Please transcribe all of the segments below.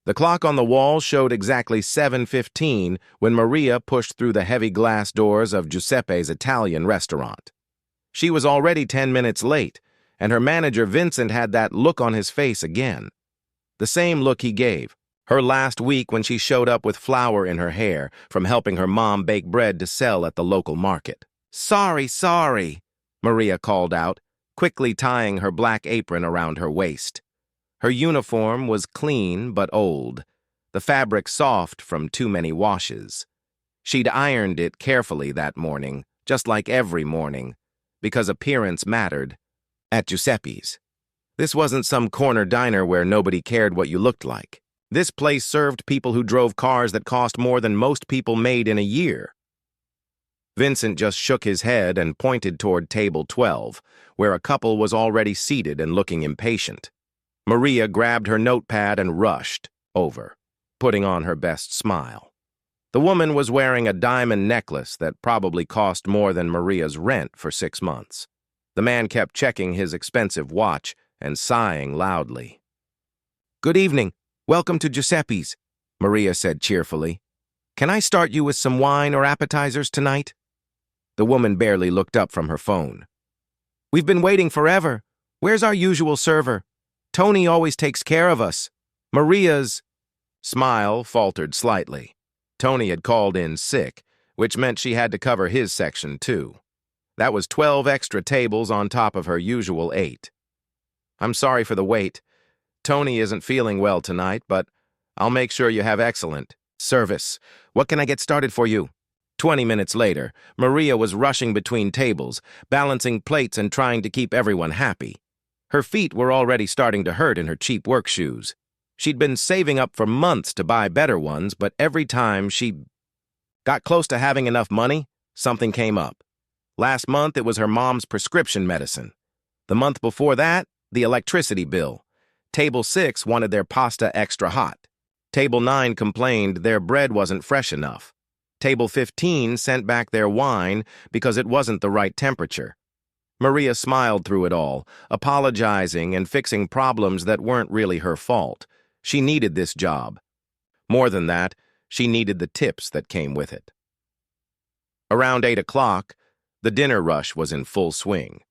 The clock on the wall showed exactly 7:15 when Maria pushed through the heavy glass doors of Giuseppe's Italian restaurant. She was already 10 minutes late, and her manager Vincent had that look on his face again. The same look he gave her last week when she showed up with flour in her hair from helping her mom bake bread to sell at the local market. Sorry, Maria called out, quickly tying her black apron around her waist. Her uniform was clean but old, the fabric soft from too many washes. She'd ironed it carefully that morning, just like every morning, because appearance mattered. At Giuseppe's. This wasn't some corner diner where nobody cared what you looked like. This place served people who drove cars that cost more than most people made in a year. Vincent just shook his head and pointed toward table 12, where a couple was already seated and looking impatient. Maria grabbed her notepad and rushed over, putting on her best smile. The woman was wearing a diamond necklace that probably cost more than Maria's rent for 6 months. The man kept checking his expensive watch and sighing loudly. "Good evening. Welcome to Giuseppe's," Maria said cheerfully. "Can I start you with some wine or appetizers tonight?" The woman barely looked up from her phone. "We've been waiting forever. Where's our usual server? Tony always takes care of us. Maria's—" Smile faltered slightly. Tony had called in sick, which meant she had to cover his section too. That was 12 extra tables on top of her usual 8. "I'm sorry for the wait. Tony isn't feeling well tonight, but I'll make sure you have excellent service. What can I get started for you?" 20 minutes later, Maria was rushing between tables, balancing plates and trying to keep everyone happy. Her feet were already starting to hurt in her cheap work shoes. She'd been saving up for months to buy better ones, but every time she got close to having enough money, something came up. Last month, it was her mom's prescription medicine. The month before that, the electricity bill. Table 6 wanted their pasta extra hot. Table 9 complained their bread wasn't fresh enough. Table 15 sent back their wine because it wasn't the right temperature. Maria smiled through it all, apologizing and fixing problems that weren't really her fault. She needed this job. More than that, she needed the tips that came with it. Around 8 o'clock, the dinner rush was in full swing.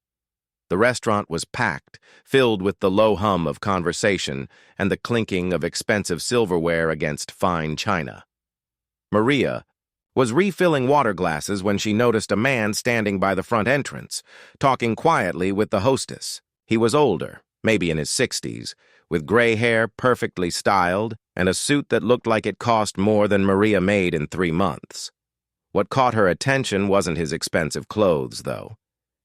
The restaurant was packed, filled with the low hum of conversation and the clinking of expensive silverware against fine china. Maria was refilling water glasses when she noticed a man standing by the front entrance, talking quietly with the hostess. He was older, maybe in his 60s, with gray hair perfectly styled and a suit that looked like it cost more than Maria made in 3 months. What caught her attention wasn't his expensive clothes, though.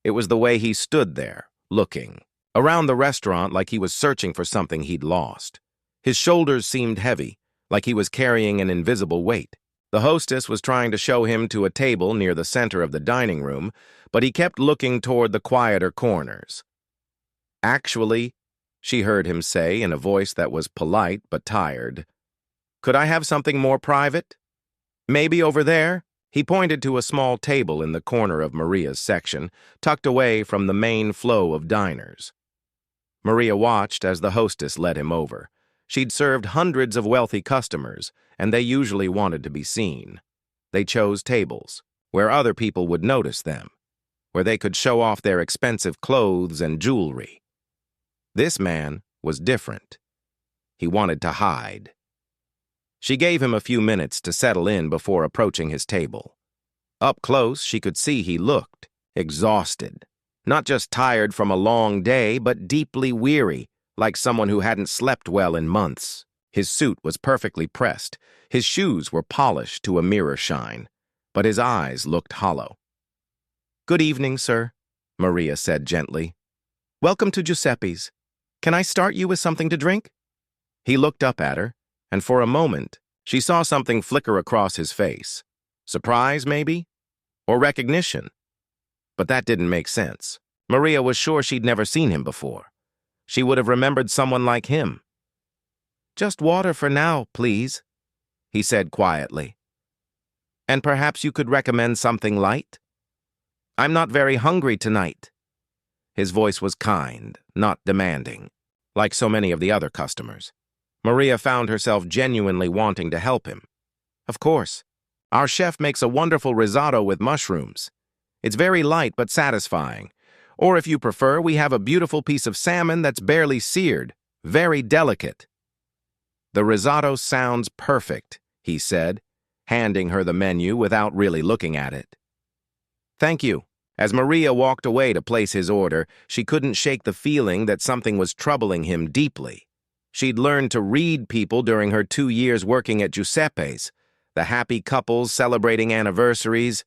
It was the way he stood there, looking around the restaurant like he was searching for something he'd lost. His shoulders seemed heavy, like he was carrying an invisible weight. The hostess was trying to show him to a table near the center of the dining room, but he kept looking toward the quieter corners. "Actually," she heard him say in a voice that was polite but tired, "could I have something more private? Maybe over there?" He pointed to a small table in the corner of Maria's section, tucked away from the main flow of diners. Maria watched as the hostess led him over. She'd served hundreds of wealthy customers, and they usually wanted to be seen. They chose tables, where other people would notice them, where they could show off their expensive clothes and jewelry. This man was different. He wanted to hide. She gave him a few minutes to settle in before approaching his table. Up close, she could see he looked exhausted. Not just tired from a long day, but deeply weary, like someone who hadn't slept well in months. His suit was perfectly pressed. His shoes were polished to a mirror shine, but his eyes looked hollow. "Good evening, sir," Maria said gently. "Welcome to Giuseppe's. Can I start you with something to drink?" He looked up at her, and for a moment, she saw something flicker across his face. Surprise, maybe? Or recognition? But that didn't make sense. Maria was sure she'd never seen him before. She would have remembered someone like him. "Just water for now, please," he said quietly. "And perhaps you could recommend something light? I'm not very hungry tonight." His voice was kind, not demanding, like so many of the other customers. Maria found herself genuinely wanting to help him. Of course. Our chef makes a wonderful risotto with mushrooms. It's very light but satisfying. Or if you prefer, we have a beautiful piece of salmon that's barely seared, very delicate. The risotto sounds perfect, he said, handing her the menu without really looking at it. Thank you. As Maria walked away to place his order, she couldn't shake the feeling that something was troubling him deeply. She'd learned to read people during her 2 years working at Giuseppe's, the happy couples celebrating anniversaries,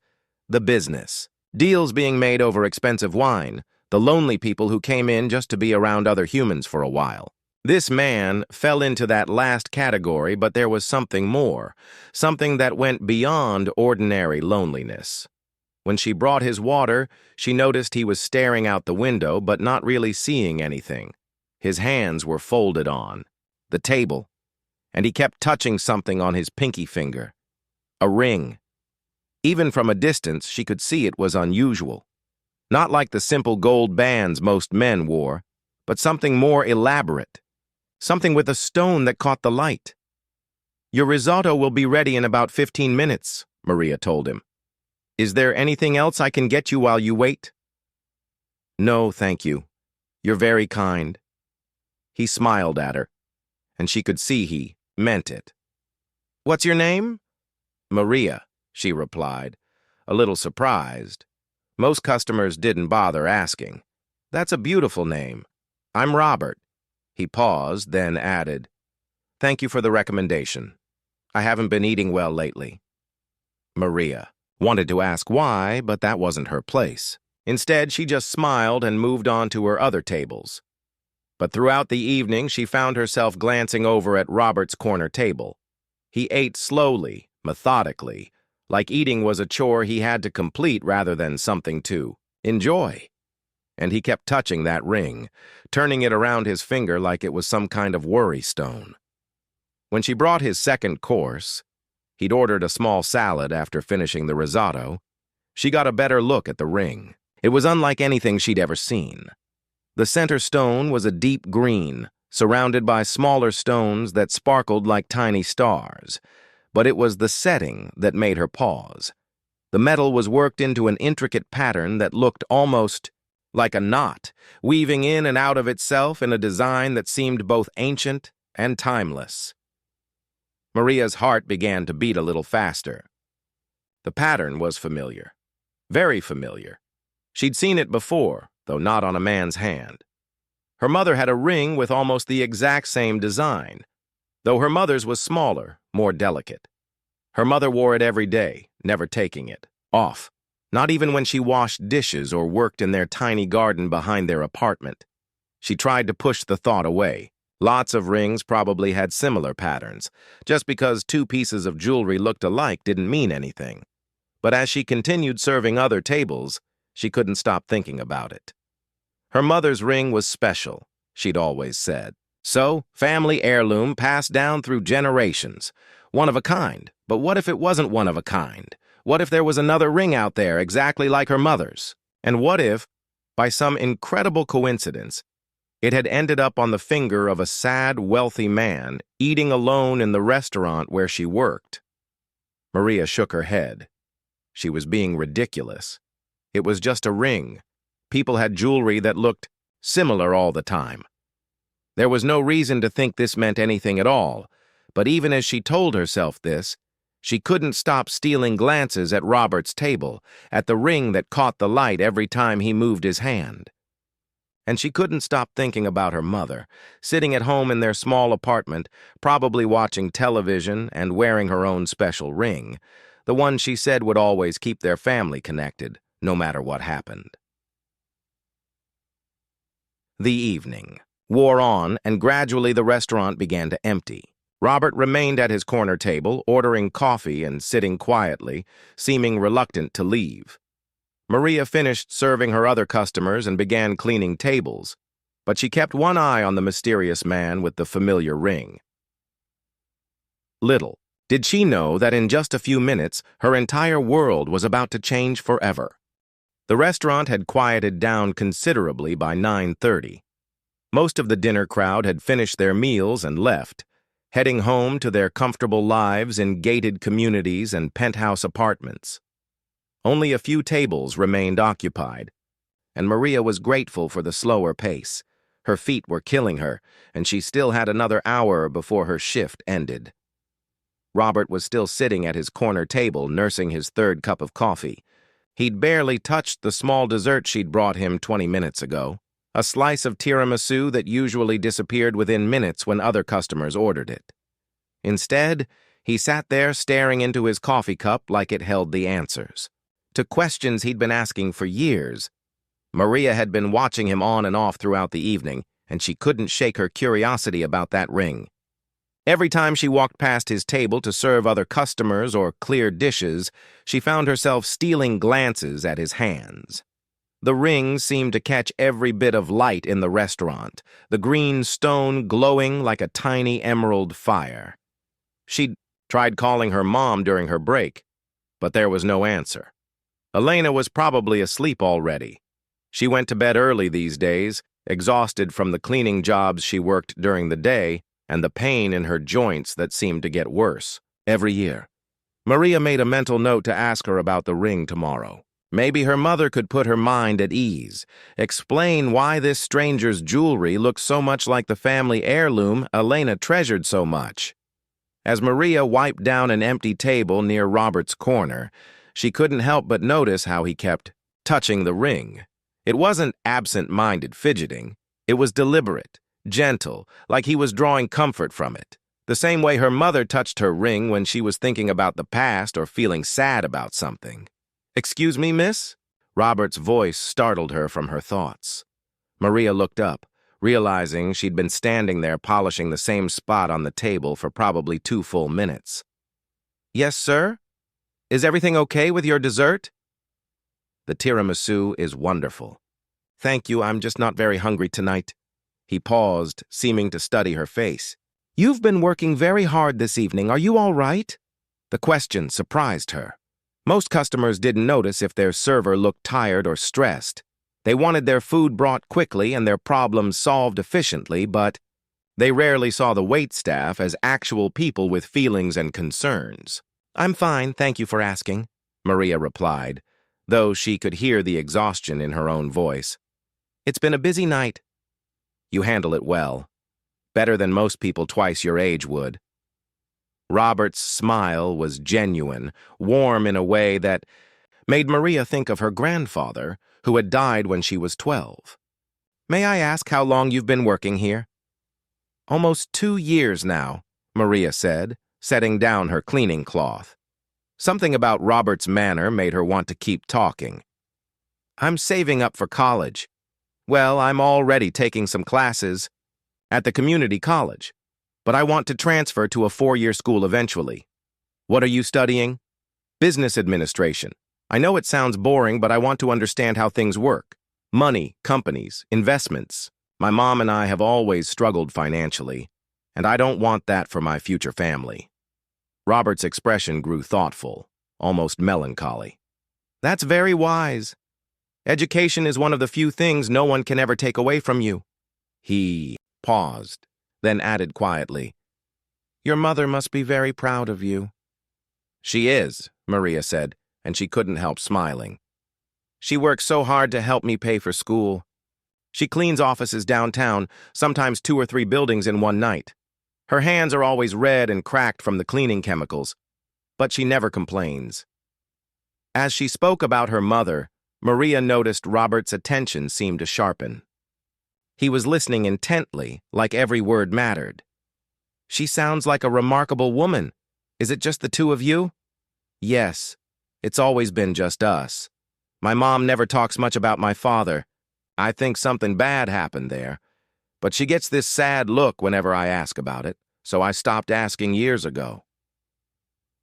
the business, deals being made over expensive wine, the lonely people who came in just to be around other humans for a while. This man fell into that last category, but there was something more, something that went beyond ordinary loneliness. When she brought his water, she noticed he was staring out the window but not really seeing anything. His hands were folded on the table, and he kept touching something on his pinky finger. A ring. Even from a distance, she could see it was unusual. Not like the simple gold bands most men wore, but something more elaborate. Something with a stone that caught the light. Your risotto will be ready in about 15 minutes, Maria told him. Is there anything else I can get you while you wait? No, thank you. You're very kind. He smiled at her, and she could see he meant it. What's your name? Maria, she replied, a little surprised. Most customers didn't bother asking. That's a beautiful name. I'm Robert. He paused, then added, Thank you for the recommendation. I haven't been eating well lately. Maria wanted to ask why, but that wasn't her place. Instead, she just smiled and moved on to her other tables. But throughout the evening, she found herself glancing over at Robert's corner table. He ate slowly, methodically, like eating was a chore he had to complete rather than something to enjoy. And he kept touching that ring, turning it around his finger like it was some kind of worry stone. When she brought his second course, he'd ordered a small salad after finishing the risotto, she got a better look at the ring. It was unlike anything she'd ever seen. The center stone was a deep green, surrounded by smaller stones that sparkled like tiny stars, but it was the setting that made her pause. The metal was worked into an intricate pattern that looked almost like a knot, weaving in and out of itself in a design that seemed both ancient and timeless. Maria's heart began to beat a little faster. The pattern was familiar, very familiar. She'd seen it before, though not on a man's hand. Her mother had a ring with almost the exact same design, though her mother's was smaller, more delicate. Her mother wore it every day, never taking it off, not even when she washed dishes or worked in their tiny garden behind their apartment. She tried to push the thought away. Lots of rings probably had similar patterns. Just because 2 pieces of jewelry looked alike didn't mean anything. But as she continued serving other tables, she couldn't stop thinking about it. Her mother's ring was special, she'd always said. So, family heirloom passed down through generations. One of a kind. But what if it wasn't one of a kind? What if there was another ring out there exactly like her mother's? And what if, by some incredible coincidence, it had ended up on the finger of a sad, wealthy man eating alone in the restaurant where she worked? Maria shook her head. She was being ridiculous. It was just a ring. People had jewelry that looked similar all the time. There was no reason to think this meant anything at all, but even as she told herself this, she couldn't stop stealing glances at Robert's table, at the ring that caught the light every time he moved his hand. And she couldn't stop thinking about her mother, sitting at home in their small apartment, probably watching television and wearing her own special ring, the one she said would always keep their family connected, no matter what happened. The evening wore on, and gradually the restaurant began to empty. Robert remained at his corner table, ordering coffee and sitting quietly, seeming reluctant to leave. Maria finished serving her other customers and began cleaning tables, but she kept one eye on the mysterious man with the familiar ring. Little did she know that in just a few minutes, her entire world was about to change forever. The restaurant had quieted down considerably by 9:30. Most of the dinner crowd had finished their meals and left, heading home to their comfortable lives in gated communities and penthouse apartments. Only a few tables remained occupied, and Maria was grateful for the slower pace. Her feet were killing her, and she still had another hour before her shift ended. Robert was still sitting at his corner table, nursing his third cup of coffee. He'd barely touched the small dessert she'd brought him 20 minutes ago, a slice of tiramisu that usually disappeared within minutes when other customers ordered it. Instead, he sat there staring into his coffee cup like it held the answers to questions he'd been asking for years. Maria had been watching him on and off throughout the evening, and she couldn't shake her curiosity about that ring. Every time she walked past his table to serve other customers or clear dishes, she found herself stealing glances at his hands. The ring seemed to catch every bit of light in the restaurant, the green stone glowing like a tiny emerald fire. She'd tried calling her mom during her break, but there was no answer. Elena was probably asleep already. She went to bed early these days, exhausted from the cleaning jobs she worked during the day and the pain in her joints that seemed to get worse every year. Maria made a mental note to ask her about the ring tomorrow. Maybe her mother could put her mind at ease, explain why this stranger's jewelry looked so much like the family heirloom Elena treasured so much. As Maria wiped down an empty table near Robert's corner, she couldn't help but notice how he kept touching the ring. It wasn't absent-minded fidgeting. It was deliberate, gentle, like he was drawing comfort from it, the same way her mother touched her ring when she was thinking about the past or feeling sad about something. "Excuse me, miss?" Robert's voice startled her from her thoughts. Maria looked up, realizing she'd been standing there polishing the same spot on the table for probably 2 full minutes. "Yes, sir? Is everything okay with your dessert?" "The tiramisu is wonderful. Thank you, I'm just not very hungry tonight." He paused, seeming to study her face. "You've been working very hard this evening. Are you all right?" The question surprised her. Most customers didn't notice if their server looked tired or stressed. They wanted their food brought quickly and their problems solved efficiently, but they rarely saw the waitstaff as actual people with feelings and concerns. "I'm fine, thank you for asking," Maria replied, though she could hear the exhaustion in her own voice. "It's been a busy night." "You handle it well. Better than most people twice your age would." Robert's smile was genuine, warm in a way that made Maria think of her grandfather, who had died when she was 12. "May I ask how long you've been working here?" "Almost 2 years now," Maria said, setting down her cleaning cloth. Something about Robert's manner made her want to keep talking. "I'm saving up for college. Well, I'm already taking some classes at the community college, but I want to transfer to a 4-year school eventually." "What are you studying?" "Business administration. I know it sounds boring, but I want to understand how things work. Money, companies, investments. My mom and I have always struggled financially, and I don't want that for my future family." Robert's expression grew thoughtful, almost melancholy. "That's very wise. Education is one of the few things no one can ever take away from you." He paused, then added quietly, "Your mother must be very proud of you." "She is," Maria said, and she couldn't help smiling. "She works so hard to help me pay for school. She cleans offices downtown, sometimes 2 or 3 buildings in one night. Her hands are always red and cracked from the cleaning chemicals, but she never complains." As she spoke about her mother, Maria noticed Robert's attention seemed to sharpen. He was listening intently, like every word mattered. "She sounds like a remarkable woman. Is it just the 2 of you?" "Yes, it's always been just us. My mom never talks much about my father. I think something bad happened there. But she gets this sad look whenever I ask about it, so I stopped asking years ago."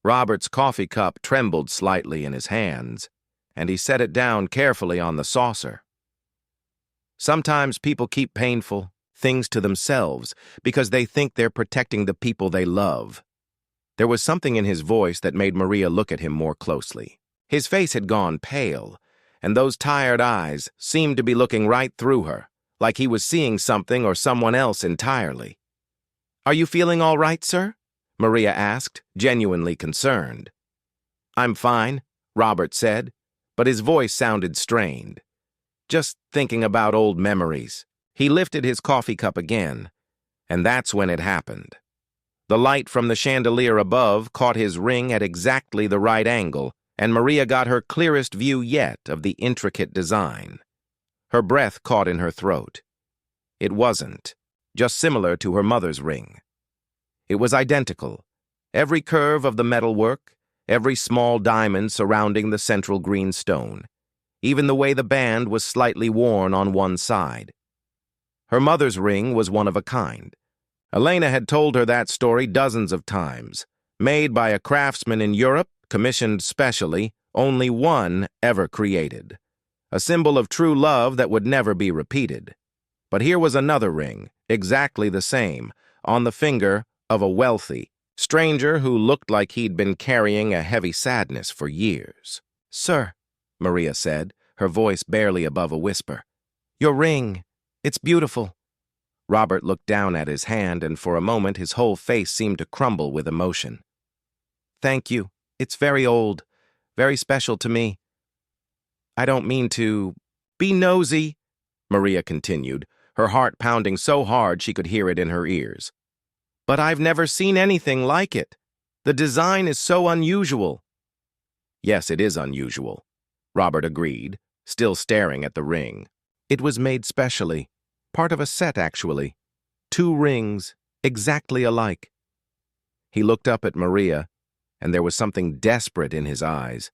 Robert's coffee cup trembled slightly in his hands, and he set it down carefully on the saucer. Sometimes people keep painful things to themselves because they think they're protecting the people they love. There was something in his voice that made Maria look at him more closely. His face had gone pale, and those tired eyes seemed to be looking right through her, like he was seeing something or someone else entirely. Are you feeling all right, sir? Maria asked, genuinely concerned. I'm fine, Robert said, but his voice sounded strained. Just thinking about old memories. He lifted his coffee cup again, and that's when it happened. The light from the chandelier above caught his ring at exactly the right angle, and Maria got her clearest view yet of the intricate design. Her breath caught in her throat. It wasn't, just similar to her mother's ring. It was identical. Every curve of the metalwork, every small diamond surrounding the central green stone, even the way the band was slightly worn on one side. Her mother's ring was one of a kind. Elena had told her that story dozens of times. Made by a craftsman in Europe, commissioned specially, only one ever created. A symbol of true love that would never be repeated. But here was another ring, exactly the same, on the finger of a wealthy stranger who looked like he'd been carrying a heavy sadness for years. "Sir," Maria said, her voice barely above a whisper. "Your ring. It's beautiful." Robert looked down at his hand, and for a moment his whole face seemed to crumble with emotion. "Thank you. It's very old, very special to me. I don't mean to be nosy," Maria continued, her heart pounding so hard she could hear it in her ears. "But I've never seen anything like it. The design is so unusual." "Yes, it is unusual," Robert agreed, still staring at the ring. "It was made specially. Part of a set, actually. 2 rings, exactly alike." He looked up at Maria, and there was something desperate in his eyes.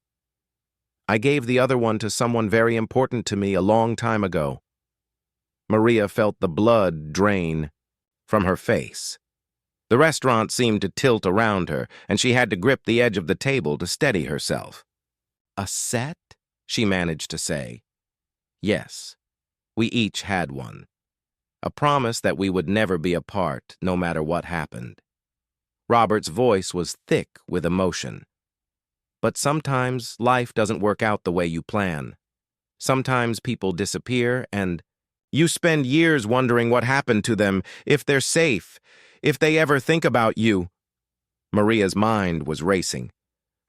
"I gave the other one to someone very important to me a long time ago." Maria felt the blood drain from her face. The restaurant seemed to tilt around her, and she had to grip the edge of the table to steady herself. "A set?" she managed to say. "Yes, we each had one. A promise that we would never be apart, no matter what happened." Robert's voice was thick with emotion. "But sometimes life doesn't work out the way you plan. Sometimes people disappear, and you spend years wondering what happened to them, if they're safe, if they ever think about you." Maria's mind was racing.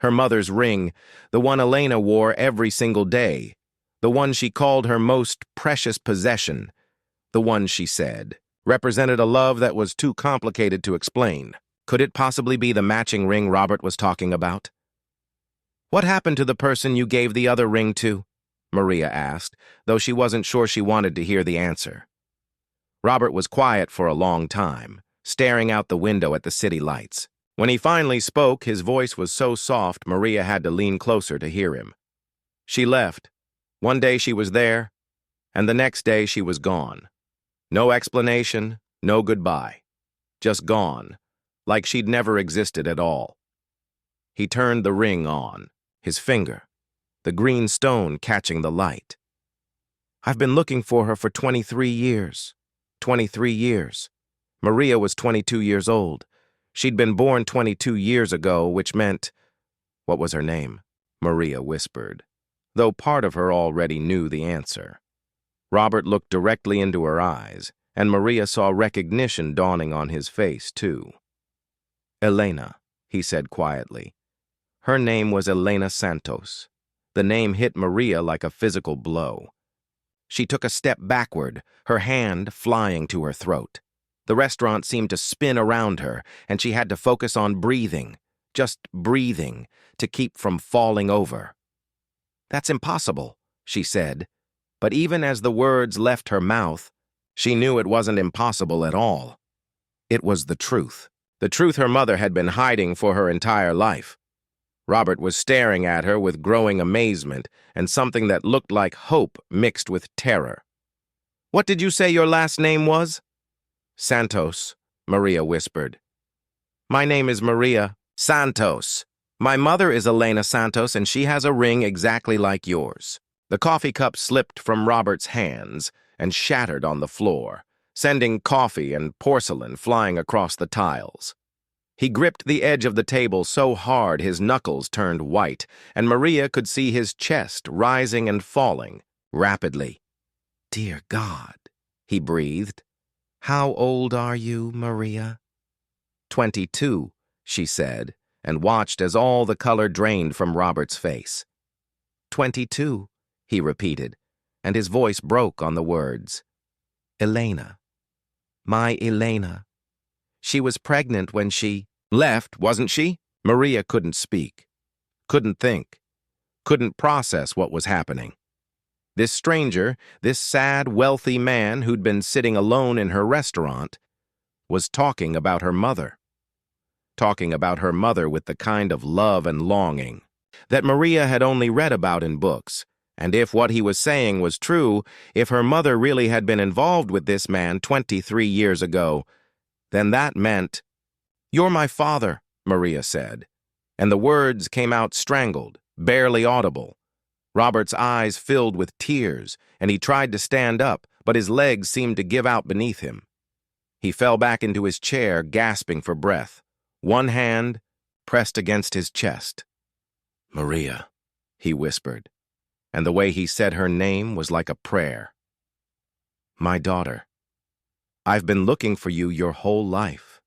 Her mother's ring, the one Elena wore every single day, the one she called her most precious possession, the one, she said, represented a love that was too complicated to explain. Could it possibly be the matching ring Robert was talking about? "What happened to the person you gave the other ring to?" Maria asked, though she wasn't sure she wanted to hear the answer. Robert was quiet for a long time, staring out the window at the city lights. When he finally spoke, his voice was so soft Maria had to lean closer to hear him. "She left. One day she was there, and the next day she was gone. No explanation, no goodbye. Just gone, like she'd never existed at all." He turned the ring on, his finger, the green stone catching the light. "I've been looking for her for 23 years. 23 years. Maria was 22 years old. She'd been born 22 years ago, which meant—" "What was her name?" Maria whispered, though part of her already knew the answer. Robert looked directly into her eyes, and Maria saw recognition dawning on his face, too. "Elena," he said quietly. Her name was Elena Santos. The name hit Maria like a physical blow. She took a step backward, her hand flying to her throat. The restaurant seemed to spin around her, and she had to focus on breathing, just breathing, to keep from falling over. "That's impossible," she said, but even as the words left her mouth, she knew it wasn't impossible at all. It was the truth her mother had been hiding for her entire life. Robert was staring at her with growing amazement and something that looked like hope mixed with terror. "What did you say your last name was?" "Santos," Maria whispered. "My name is Maria Santos. My mother is Elena Santos, and she has a ring exactly like yours." The coffee cup slipped from Robert's hands and shattered on the floor, sending coffee and porcelain flying across the tiles. He gripped the edge of the table so hard his knuckles turned white, and Maria could see his chest rising and falling rapidly. "Dear God," he breathed. "How old are you, Maria?" 22, she said, and watched as all the color drained from Robert's face. 22, he repeated, and his voice broke on the words. Elena. My Elena. She was pregnant when she left, wasn't she? Maria couldn't speak, couldn't think, couldn't process what was happening. This stranger, this sad, wealthy man who'd been sitting alone in her restaurant, was talking about her mother. Talking about her mother with the kind of love and longing that Maria had only read about in books. And if what he was saying was true, if her mother really had been involved with this man 23 years ago, then that meant, "You're my father," Maria said, and the words came out strangled, barely audible. Robert's eyes filled with tears, and he tried to stand up, but his legs seemed to give out beneath him. He fell back into his chair, gasping for breath, one hand pressed against his chest. "Maria," he whispered, and the way he said her name was like a prayer. "My daughter, I've been looking for you your whole life."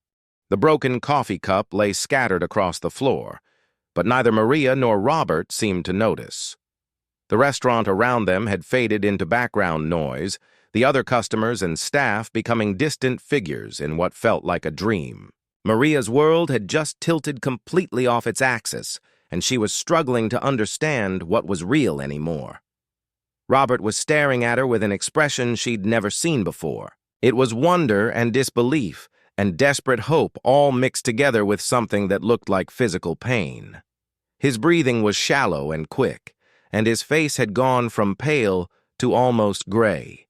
The broken coffee cup lay scattered across the floor, but neither Maria nor Robert seemed to notice. The restaurant around them had faded into background noise, the other customers and staff becoming distant figures in what felt like a dream. Maria's world had just tilted completely off its axis, and she was struggling to understand what was real anymore. Robert was staring at her with an expression she'd never seen before. It was wonder and disbelief and desperate hope all mixed together with something that looked like physical pain. His breathing was shallow and quick, and his face had gone from pale to almost gray.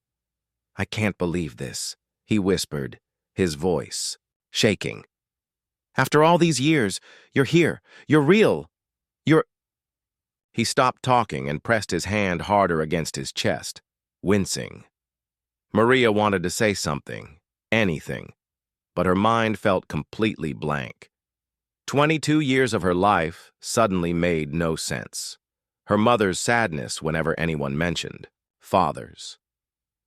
"I can't believe this," he whispered, his voice shaking. "After all these years, you're here. You're real. You're—" He stopped talking and pressed his hand harder against his chest, wincing. Maria wanted to say something, anything, but her mind felt completely blank. 22 years of her life suddenly made no sense. Her mother's sadness whenever anyone mentioned fathers.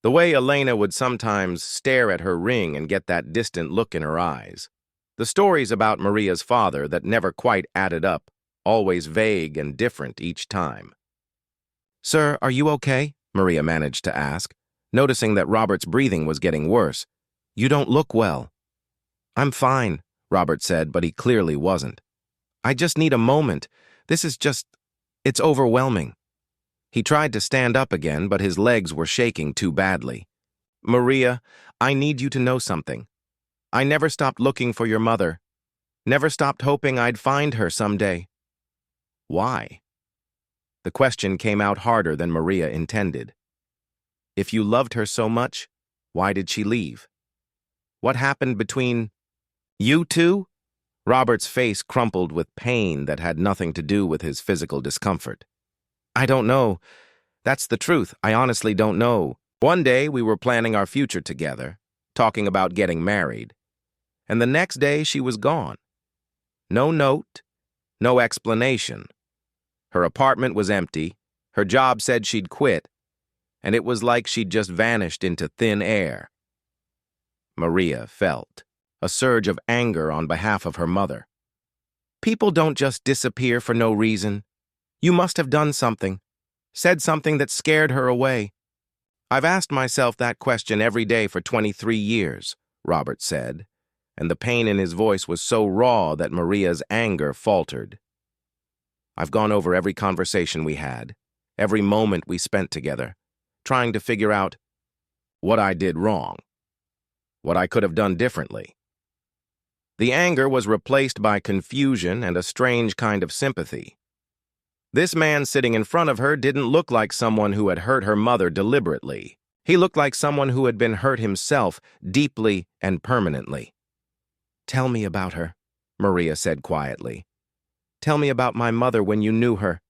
The way Elena would sometimes stare at her ring and get that distant look in her eyes. The stories about Maria's father that never quite added up, always vague and different each time. "Sir, are you okay?" Maria managed to ask, noticing that Robert's breathing was getting worse. "You don't look well." "I'm fine," Robert said, but he clearly wasn't. "I just need a moment. It's overwhelming." He tried to stand up again, but his legs were shaking too badly. "Maria, I need you to know something. I never stopped looking for your mother. Never stopped hoping I'd find her someday." "Why?" The question came out harder than Maria intended. "If you loved her so much, why did she leave? What happened between you two?" Robert's face crumpled with pain that had nothing to do with his physical discomfort. "I don't know. That's the truth. I honestly don't know. One day we were planning our future together, talking about getting married. And the next day she was gone. No note, no explanation. Her apartment was empty, her job said she'd quit, and it was like she'd just vanished into thin air." Maria felt a surge of anger on behalf of her mother. "People don't just disappear for no reason. You must have done something, said something that scared her away." "I've asked myself that question every day for 23 years, Robert said, and the pain in his voice was so raw that Maria's anger faltered. "I've gone over every conversation we had, every moment we spent together, trying to figure out what I did wrong, what I could have done differently." The anger was replaced by confusion and a strange kind of sympathy. This man sitting in front of her didn't look like someone who had hurt her mother deliberately. He looked like someone who had been hurt himself, deeply and permanently. "Tell me about her," Maria said quietly. "Tell me about my mother when you knew her."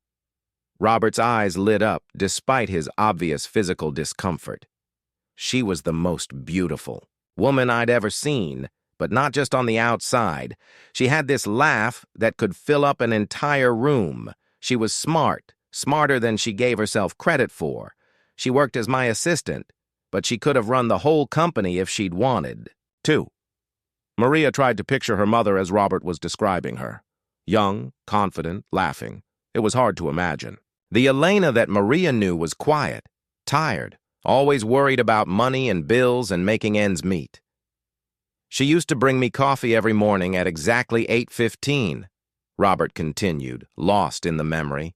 Robert's eyes lit up despite his obvious physical discomfort. "She was the most beautiful woman I'd ever seen, but not just on the outside. She had this laugh that could fill up an entire room. She was smart, smarter than she gave herself credit for. She worked as my assistant, but she could have run the whole company if she'd wanted to." Maria tried to picture her mother as Robert was describing her. Young, confident, laughing. It was hard to imagine. The Elena that Maria knew was quiet, tired, always worried about money and bills and making ends meet. She used to bring me coffee every morning at exactly 8:15, Robert continued, lost in the memory.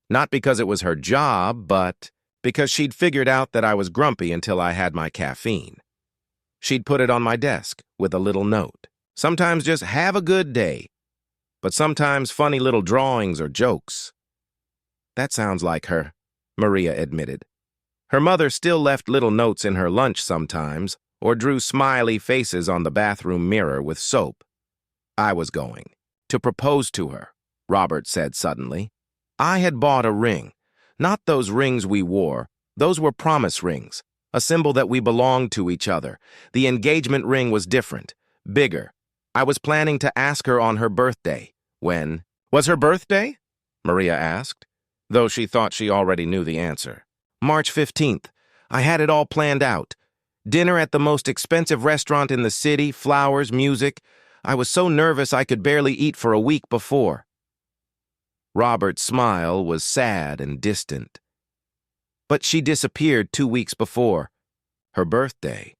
Not because it was her job, but because she'd figured out that I was grumpy until I had my caffeine. She'd put it on my desk with a little note. Sometimes just have a good day, but sometimes funny little drawings or jokes. That sounds like her, Maria admitted. Her mother still left little notes in her lunch sometimes, or drew smiley faces on the bathroom mirror with soap. I was going to propose to her, Robert said suddenly. I had bought a ring. Not those rings we wore. Those were promise rings, a symbol that we belonged to each other. The engagement ring was different, bigger. I was planning to ask her on her birthday. When? Was her birthday? Maria asked, though she thought she already knew the answer. March 15th. I had it all planned out. Dinner at the most expensive restaurant in the city, flowers, music. I was so nervous I could barely eat for a week before. Robert's smile was sad and distant. But she disappeared 2 weeks before. Her birthday.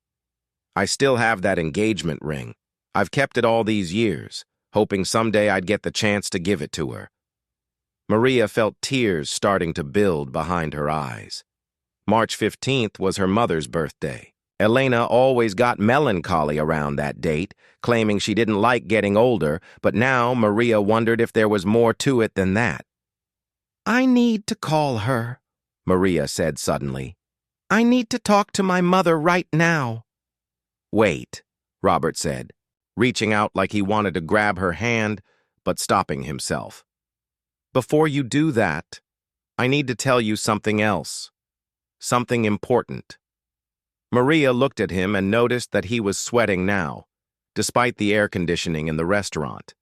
I still have that engagement ring. I've kept it all these years, hoping someday I'd get the chance to give it to her. Maria felt tears starting to build behind her eyes. March 15th was her mother's birthday. Elena always got melancholy around that date, claiming she didn't like getting older, but now Maria wondered if there was more to it than that. I need to call her, Maria said suddenly. I need to talk to my mother right now. Wait, Robert said, reaching out like he wanted to grab her hand, but stopping himself. Before you do that, I need to tell you something else. Something important. Maria looked at him and noticed that he was sweating now, despite the air conditioning in the restaurant.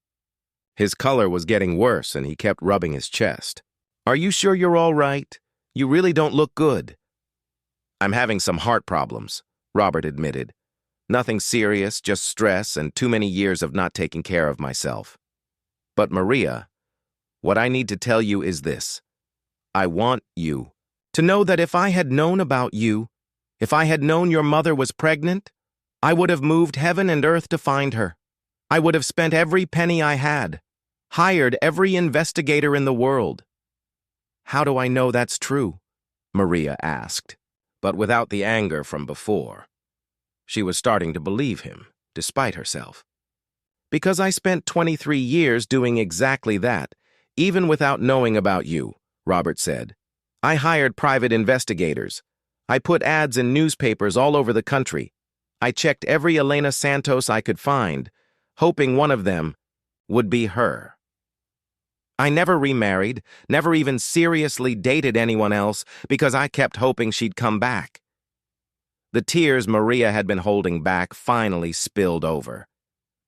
His color was getting worse and he kept rubbing his chest. Are you sure you're all right? You really don't look good. I'm having some heart problems, Robert admitted. Nothing serious, just stress and too many years of not taking care of myself. But Maria, what I need to tell you is this. I want you to know that if I had known about you, if I had known your mother was pregnant, I would have moved heaven and earth to find her. I would have spent every penny I had, hired every investigator in the world. How do I know that's true? Maria asked, but without the anger from before. She was starting to believe him, despite herself. Because I spent 23 years doing exactly that, even without knowing about you, Robert said. I hired private investigators. I put ads in newspapers all over the country. I checked every Elena Santos I could find, hoping one of them would be her. I never remarried, never even seriously dated anyone else because I kept hoping she'd come back. The tears Maria had been holding back finally spilled over.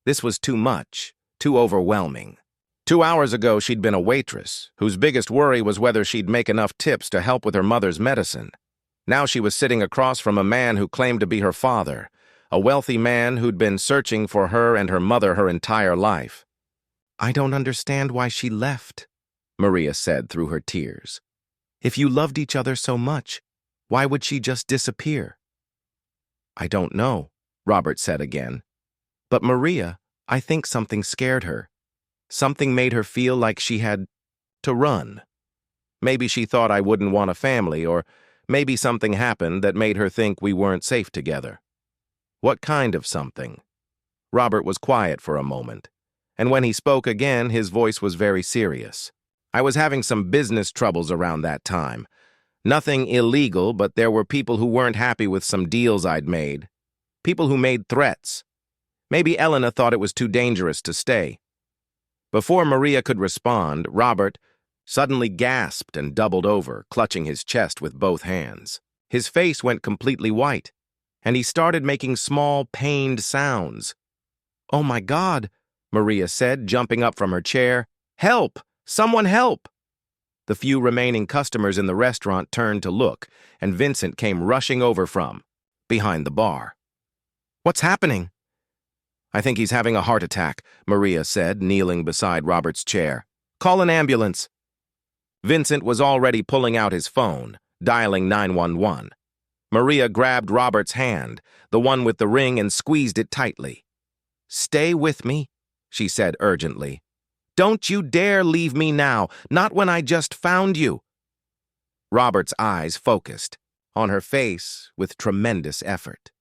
This was too much, too overwhelming. 2 hours ago, she'd been a waitress, whose biggest worry was whether she'd make enough tips to help with her mother's medicine. Now she was sitting across from a man who claimed to be her father, a wealthy man who'd been searching for her and her mother her entire life. I don't understand why she left, Maria said through her tears. If you loved each other so much, why would she just disappear? I don't know, Robert said again. But Maria, I think something scared her. Something made her feel like she had to run. Maybe she thought I wouldn't want a family, or maybe something happened that made her think we weren't safe together. What kind of something? Robert was quiet for a moment, and when he spoke again, his voice was very serious. I was having some business troubles around that time. Nothing illegal, but there were people who weren't happy with some deals I'd made. People who made threats. Maybe Elena thought it was too dangerous to stay. Before Maria could respond, Robert suddenly gasped and doubled over, clutching his chest with both hands. His face went completely white, and he started making small, pained sounds. Oh my God, Maria said, jumping up from her chair. Help! Someone help! The few remaining customers in the restaurant turned to look, and Vincent came rushing over from behind the bar. What's happening? "I think he's having a heart attack," Maria said, kneeling beside Robert's chair. "Call an ambulance." Vincent was already pulling out his phone, dialing 911. Maria grabbed Robert's hand, the one with the ring, and squeezed it tightly. "Stay with me," she said urgently. "Don't you dare leave me now, not when I just found you." Robert's eyes focused on her face with tremendous effort.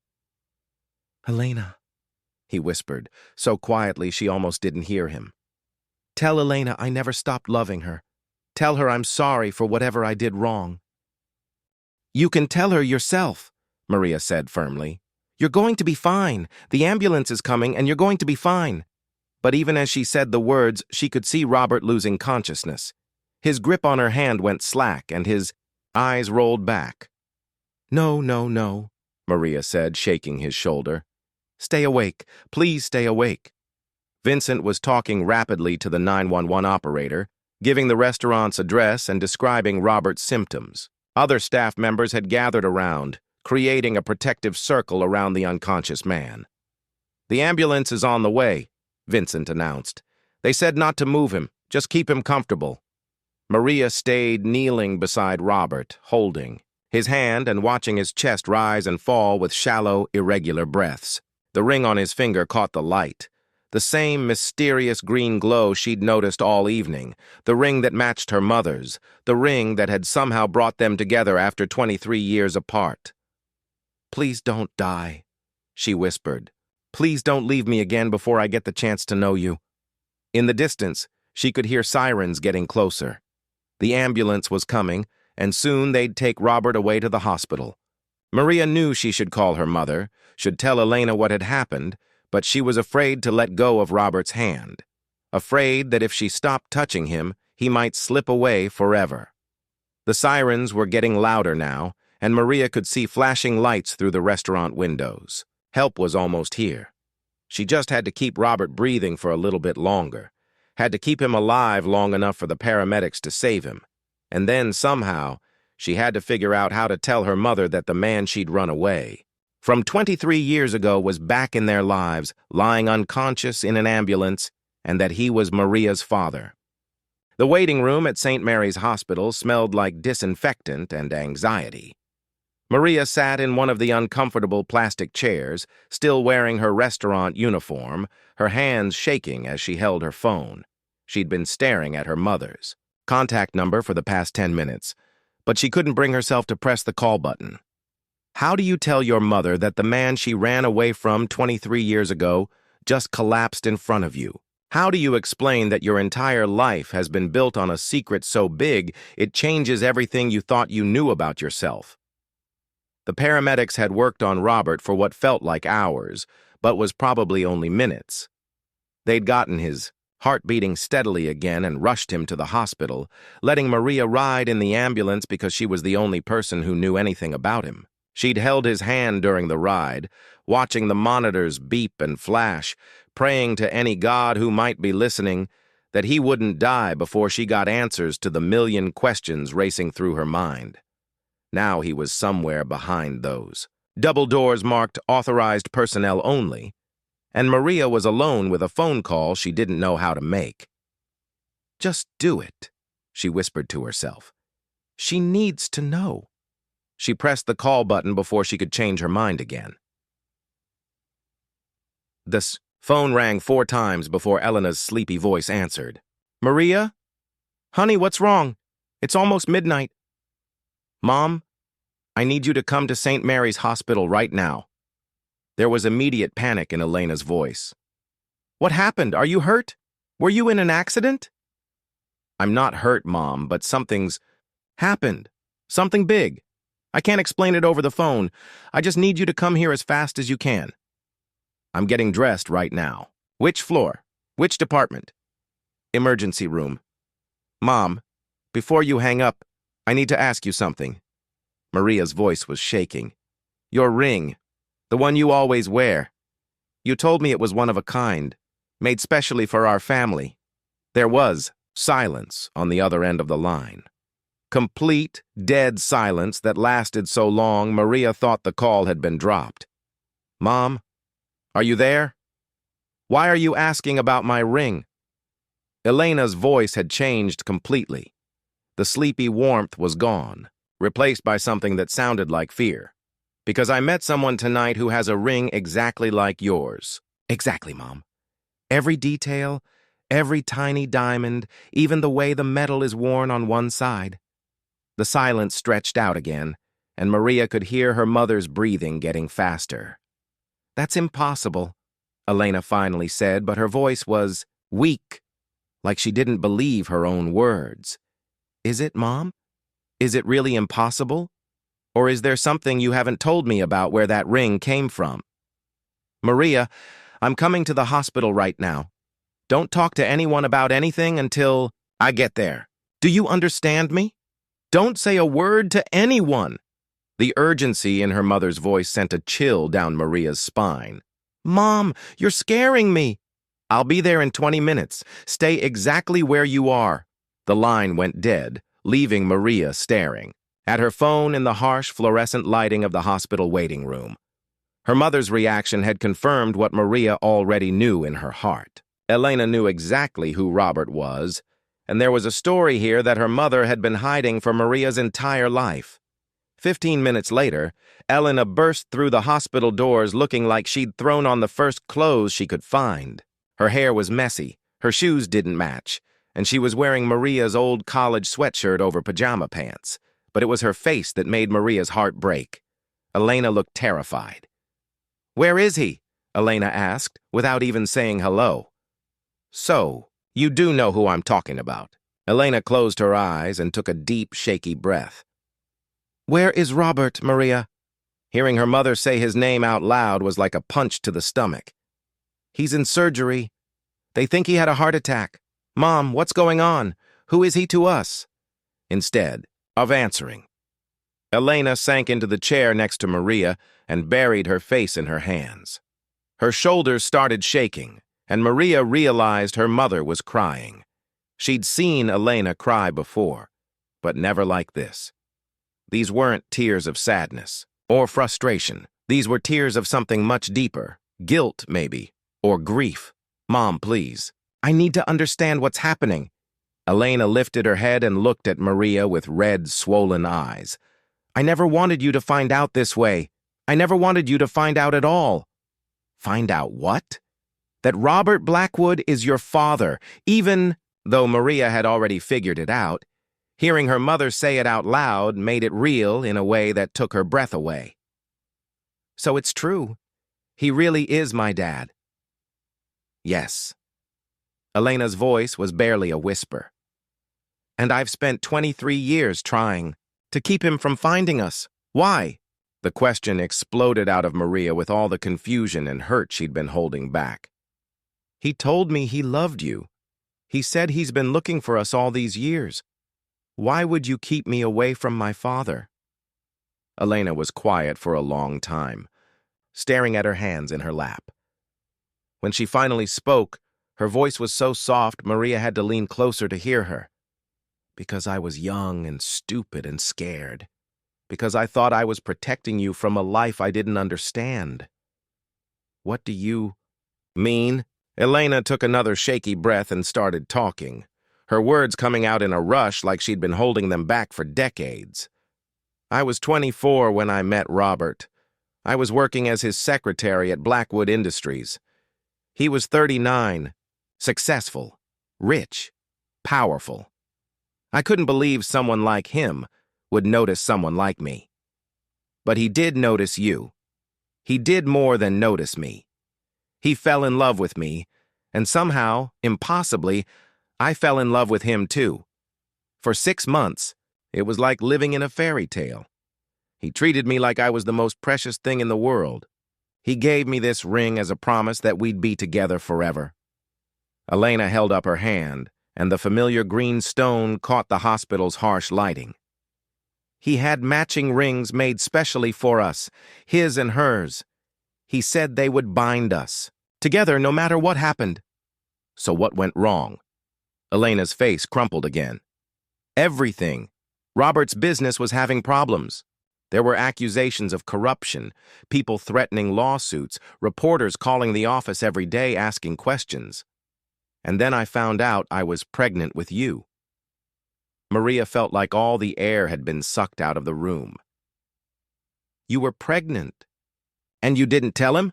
"Elena," he whispered, so quietly she almost didn't hear him. "Tell Elena I never stopped loving her. Tell her I'm sorry for whatever I did wrong." "You can tell her yourself," Maria said firmly. "You're going to be fine. The ambulance is coming and you're going to be fine." But even as she said the words, she could see Robert losing consciousness. His grip on her hand went slack and his eyes rolled back. "No, no, no," Maria said, shaking his shoulder. "Stay awake. Please stay awake." Vincent was talking rapidly to the 911 operator, giving the restaurant's address and describing Robert's symptoms. Other staff members had gathered around, creating a protective circle around the unconscious man. "The ambulance is on the way," Vincent announced. "They said not to move him, just keep him comfortable." Maria stayed kneeling beside Robert, holding his hand and watching his chest rise and fall with shallow, irregular breaths. The ring on his finger caught the light. The same mysterious green glow she'd noticed all evening, the ring that matched her mother's, the ring that had somehow brought them together after 23 years apart. "Please don't die," she whispered. "Please don't leave me again before I get the chance to know you." In the distance, she could hear sirens getting closer. The ambulance was coming, and soon they'd take Robert away to the hospital. Maria knew she should call her mother, should tell Elena what had happened, but she was afraid to let go of Robert's hand, afraid that if she stopped touching him, he might slip away forever. The sirens were getting louder now, and Maria could see flashing lights through the restaurant windows. Help was almost here. She just had to keep Robert breathing for a little bit longer, had to keep him alive long enough for the paramedics to save him. And then, somehow, she had to figure out how to tell her mother that the man she'd run away from 23 years ago was back in their lives, lying unconscious in an ambulance, and that he was Maria's father. The waiting room at St. Mary's Hospital smelled like disinfectant and anxiety. Maria sat in one of the uncomfortable plastic chairs, still wearing her restaurant uniform, her hands shaking as she held her phone. She'd been staring at her mother's contact number for the past 10 minutes, but she couldn't bring herself to press the call button. How do you tell your mother that the man she ran away from 23 years ago just collapsed in front of you? How do you explain that your entire life has been built on a secret so big it changes everything you thought you knew about yourself? The paramedics had worked on Robert for what felt like hours, but was probably only minutes. They'd gotten his heart beating steadily again and rushed him to the hospital, letting Maria ride in the ambulance because she was the only person who knew anything about him. She'd held his hand during the ride, watching the monitors beep and flash, praying to any god who might be listening that he wouldn't die before she got answers to the million questions racing through her mind. Now he was somewhere behind those. Double doors marked authorized personnel only, and Maria was alone with a phone call she didn't know how to make. "Just do it," she whispered to herself. "She needs to know." She pressed the call button before she could change her mind again. The phone rang 4 times before Elena's sleepy voice answered. "Maria? Honey, what's wrong? It's almost midnight." "Mom, I need you to come to St. Mary's Hospital right now." There was immediate panic in Elena's voice. "What happened? Are you hurt? Were you in an accident?" "I'm not hurt, Mom, but something's happened. Something big. I can't explain it over the phone. I just need you to come here as fast as you can." "I'm getting dressed right now." "Which floor? Which department?" "Emergency room." "Mom, before you hang up, I need to ask you something." Maria's voice was shaking. "Your ring, the one you always wear. You told me it was one of a kind, made specially for our family." There was silence on the other end of the line. Complete, dead silence that lasted so long Maria thought the call had been dropped. "Mom, are you there?" Why are you asking about my ring? Elena's voice had changed completely. The sleepy warmth was gone, replaced by something that sounded like fear. Because I met someone tonight who has a ring exactly like yours. Exactly, Mom. Every detail, every tiny diamond, even the way the metal is worn on one side. The silence stretched out again, and Maria could hear her mother's breathing getting faster. That's impossible, Elena finally said, but her voice was weak, like she didn't believe her own words. Is it, Mom? Is it really impossible? Or is there something you haven't told me about where that ring came from? Maria, I'm coming to the hospital right now. Don't talk to anyone about anything until I get there. Do you understand me? Don't say a word to anyone. The urgency in her mother's voice sent a chill down Maria's spine. Mom, you're scaring me. I'll be there in 20 minutes. Stay exactly where you are. The line went dead, leaving Maria staring at her phone in the harsh fluorescent lighting of the hospital waiting room. Her mother's reaction had confirmed what Maria already knew in her heart. Elena knew exactly who Robert was, and there was a story here that her mother had been hiding for Maria's entire life. 15 minutes later, Elena burst through the hospital doors looking like she'd thrown on the first clothes she could find. Her hair was messy, her shoes didn't match, and she was wearing Maria's old college sweatshirt over pajama pants. But it was her face that made Maria's heart break. Elena looked terrified. Where is he? Elena asked, without even saying hello. So, you do know who I'm talking about. Elena closed her eyes and took a deep, shaky breath. Where is Robert, Maria? Hearing her mother say his name out loud was like a punch to the stomach. He's in surgery. They think he had a heart attack. Mom, what's going on? Who is he to us? Instead of answering, Elena sank into the chair next to Maria and buried her face in her hands. Her shoulders started shaking, and Maria realized her mother was crying. She'd seen Elena cry before, but never like this. These weren't tears of sadness or frustration. These were tears of something much deeper, guilt maybe, or grief. Mom, please. I need to understand what's happening. Elena lifted her head and looked at Maria with red, swollen eyes. I never wanted you to find out this way. I never wanted you to find out at all. Find out what? That Robert Blackwood is your father, even though Maria had already figured it out. Hearing her mother say it out loud made it real in a way that took her breath away. So it's true. He really is my dad. Yes. Elena's voice was barely a whisper. And I've spent 23 years trying to keep him from finding us. Why? The question exploded out of Maria with all the confusion and hurt she'd been holding back. He told me he loved you. He said he's been looking for us all these years. Why would you keep me away from my father? Elena was quiet for a long time, staring at her hands in her lap. When she finally spoke, her voice was so soft Maria had to lean closer to hear her. Because I was young and stupid and scared. Because I thought I was protecting you from a life I didn't understand. What do you mean? Elena took another shaky breath and started talking, her words coming out in a rush like she'd been holding them back for decades. I was 24 when I met Robert. I was working as his secretary at Blackwood Industries. He was 39, successful, rich, powerful. I couldn't believe someone like him would notice someone like me. But he did notice you. He did more than notice me. He fell in love with me, and somehow, impossibly, I fell in love with him too. For 6 months, it was like living in a fairy tale. He treated me like I was the most precious thing in the world. He gave me this ring as a promise that we'd be together forever. Elena held up her hand, and the familiar green stone caught the hospital's harsh lighting. He had matching rings made specially for us, his and hers. He said they would bind us, together no matter what happened. So what went wrong? Elena's face crumpled again. Everything. Robert's business was having problems. There were accusations of corruption, people threatening lawsuits, reporters calling the office every day asking questions. And then I found out I was pregnant with you. Maria felt like all the air had been sucked out of the room. You were pregnant. And you didn't tell him?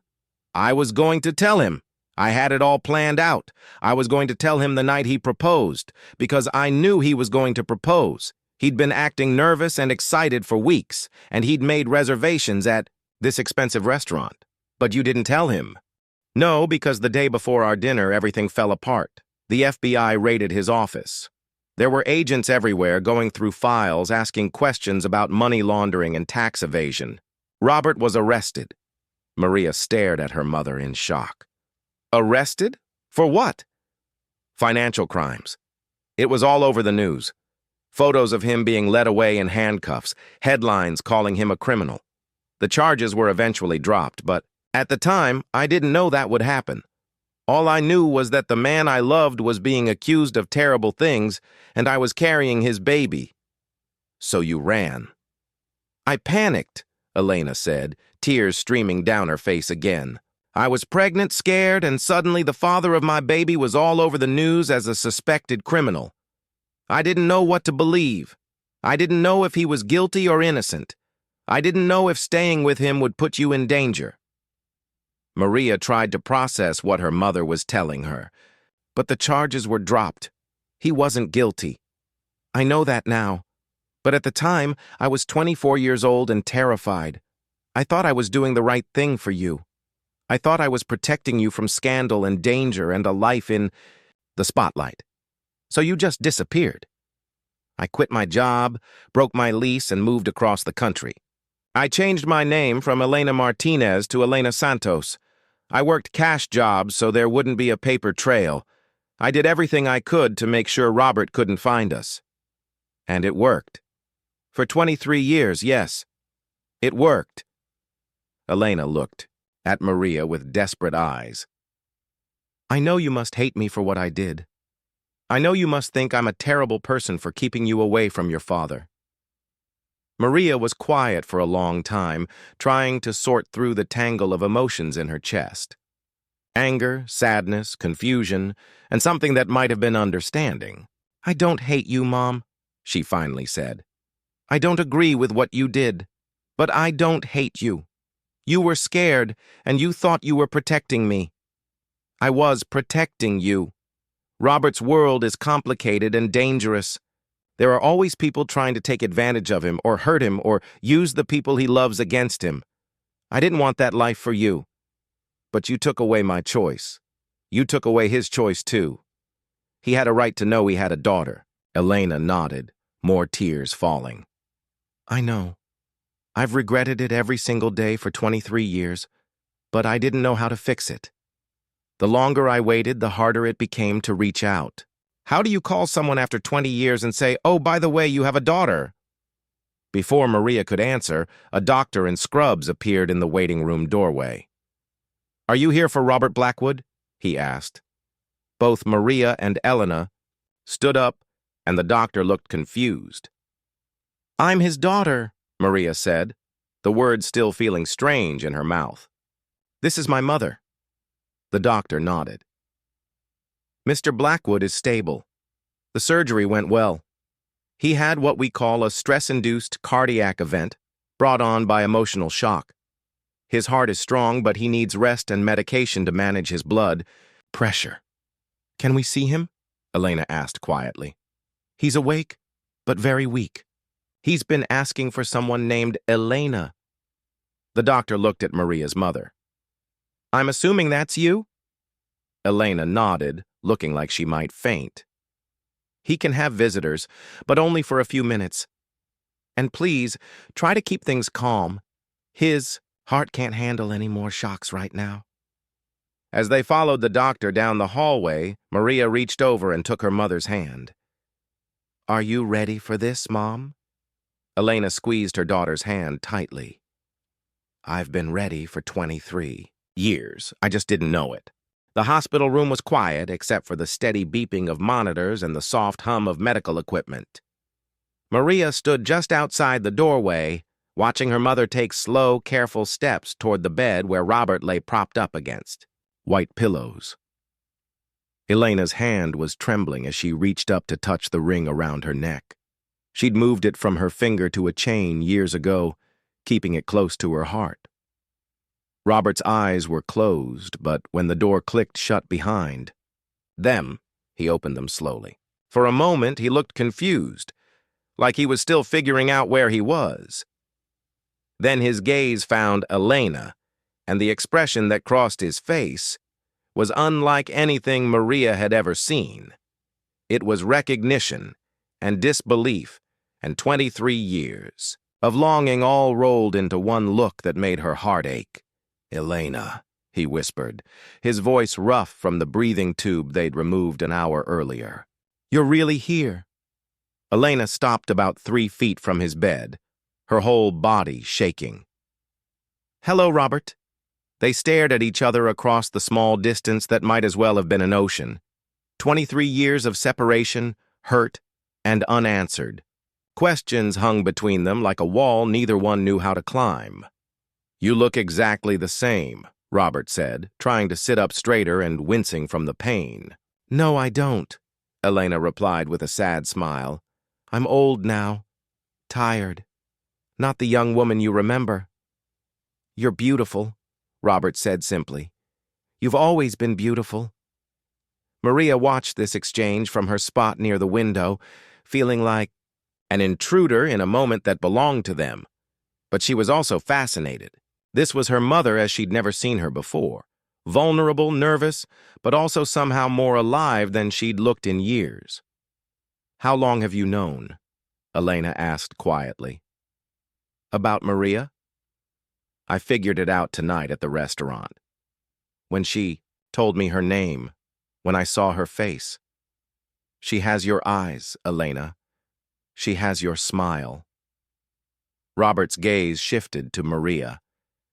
I was going to tell him. I had it all planned out. I was going to tell him the night he proposed, because I knew he was going to propose. He'd been acting nervous and excited for weeks, and he'd made reservations at this expensive restaurant. But you didn't tell him. No, because the day before our dinner, everything fell apart. The FBI raided his office. There were agents everywhere going through files, asking questions about money laundering and tax evasion. Robert was arrested. Maria stared at her mother in shock. Arrested? For what? Financial crimes. It was all over the news. Photos of him being led away in handcuffs, headlines calling him a criminal. The charges were eventually dropped, but at the time, I didn't know that would happen. All I knew was that the man I loved was being accused of terrible things, and I was carrying his baby. So you ran. I panicked, Elena said, tears streaming down her face again. I was pregnant, scared, and suddenly the father of my baby was all over the news as a suspected criminal. I didn't know what to believe. I didn't know if he was guilty or innocent. I didn't know if staying with him would put you in danger. Maria tried to process what her mother was telling her, but the charges were dropped. He wasn't guilty. I know that now, but at the time, I was 24 years old and terrified. I thought I was doing the right thing for you. I thought I was protecting you from scandal and danger and a life in the spotlight. So you just disappeared. I quit my job, broke my lease, and moved across the country. I changed my name from Elena Martinez to Elena Santos. I worked cash jobs so there wouldn't be a paper trail. I did everything I could to make sure Robert couldn't find us. And it worked. For 23 years, yes. It worked. Elena looked at Maria with desperate eyes. I know you must hate me for what I did. I know you must think I'm a terrible person for keeping you away from your father. Maria was quiet for a long time, trying to sort through the tangle of emotions in her chest. Anger, sadness, confusion, and something that might have been understanding. I don't hate you, Mom, she finally said. I don't agree with what you did, but I don't hate you. You were scared, and you thought you were protecting me. I was protecting you. Robert's world is complicated and dangerous. There are always people trying to take advantage of him or hurt him or use the people he loves against him. I didn't want that life for you. But you took away my choice. You took away his choice too. He had a right to know he had a daughter. Elena nodded, more tears falling. I know. I've regretted it every single day for 23 years, but I didn't know how to fix it. The longer I waited, the harder it became to reach out. How do you call someone after 20 years and say, oh, by the way, you have a daughter? Before Maria could answer, a doctor in scrubs appeared in the waiting room doorway. Are you here for Robert Blackwood? He asked. Both Maria and Elena stood up, and the doctor looked confused. I'm his daughter, Maria said, the words still feeling strange in her mouth. This is my mother. The doctor nodded. Mr. Blackwood is stable. The surgery went well. He had what we call a stress-induced cardiac event brought on by emotional shock. His heart is strong, but he needs rest and medication to manage his blood pressure. Can we see him? Elena asked quietly. He's awake, but very weak. He's been asking for someone named Elena. The doctor looked at Maria's mother. I'm assuming that's you? Elena nodded, looking like she might faint. He can have visitors, but only for a few minutes. And please, try to keep things calm. His heart can't handle any more shocks right now. As they followed the doctor down the hallway, Maria reached over and took her mother's hand. Are you ready for this, Mom? Elena squeezed her daughter's hand tightly. I've been ready for 23 years. I just didn't know it. The hospital room was quiet, except for the steady beeping of monitors and the soft hum of medical equipment. Maria stood just outside the doorway, watching her mother take slow, careful steps toward the bed where Robert lay propped up against white pillows. Elena's hand was trembling as she reached up to touch the ring around her neck. She'd moved it from her finger to a chain years ago, keeping it close to her heart. Robert's eyes were closed, but when the door clicked shut behind them, he opened them slowly. For a moment, he looked confused, like he was still figuring out where he was. Then his gaze found Elena, and the expression that crossed his face was unlike anything Maria had ever seen. It was recognition and disbelief and 23 years of longing all rolled into one look that made her heart ache. "Elena," he whispered, his voice rough from the breathing tube they'd removed an hour earlier. "You're really here?" Elena stopped about 3 feet from his bed, her whole body shaking. "Hello, Robert." They stared at each other across the small distance that might as well have been an ocean. 23 years of separation, hurt, and unanswered. Questions hung between them like a wall neither one knew how to climb. "You look exactly the same," Robert said, trying to sit up straighter and wincing from the pain. "No, I don't," Elena replied with a sad smile. "I'm old now. Tired. Not the young woman you remember." "You're beautiful," Robert said simply. "You've always been beautiful." Maria watched this exchange from her spot near the window, feeling like an intruder in a moment that belonged to them. But she was also fascinated. This was her mother as she'd never seen her before. Vulnerable, nervous, but also somehow more alive than she'd looked in years. "How long have you known?" Elena asked quietly. "About Maria?" "I figured it out tonight at the restaurant. When she told me her name, when I saw her face. She has your eyes, Elena. She has your smile." Robert's gaze shifted to Maria,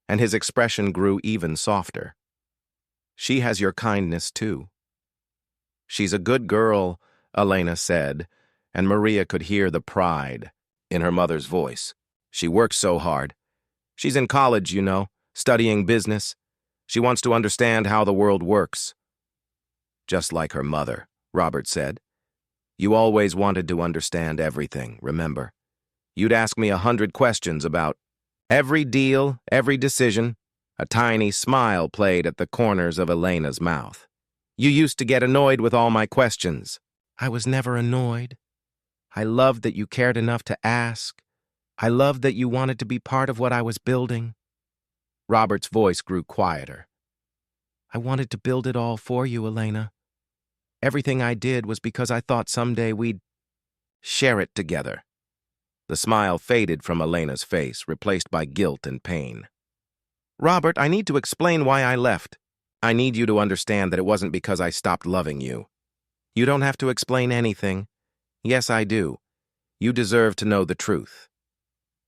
and his expression grew even softer. "She has your kindness, too." "She's a good girl," Elena said, and Maria could hear the pride in her mother's voice. "She works so hard. She's in college, you know, studying business. She wants to understand how the world works." "Just like her mother," Robert said. "You always wanted to understand everything, remember? You'd ask me 100 questions about every deal, every decision." A tiny smile played at the corners of Elena's mouth. "You used to get annoyed with all my questions." "I was never annoyed. I loved that you cared enough to ask. I loved that you wanted to be part of what I was building." Robert's voice grew quieter. "I wanted to build it all for you, Elena. Everything I did was because I thought someday we'd share it together." The smile faded from Elena's face, replaced by guilt and pain. "Robert, I need to explain why I left. I need you to understand that it wasn't because I stopped loving you." "You don't have to explain anything." "Yes, I do. You deserve to know the truth."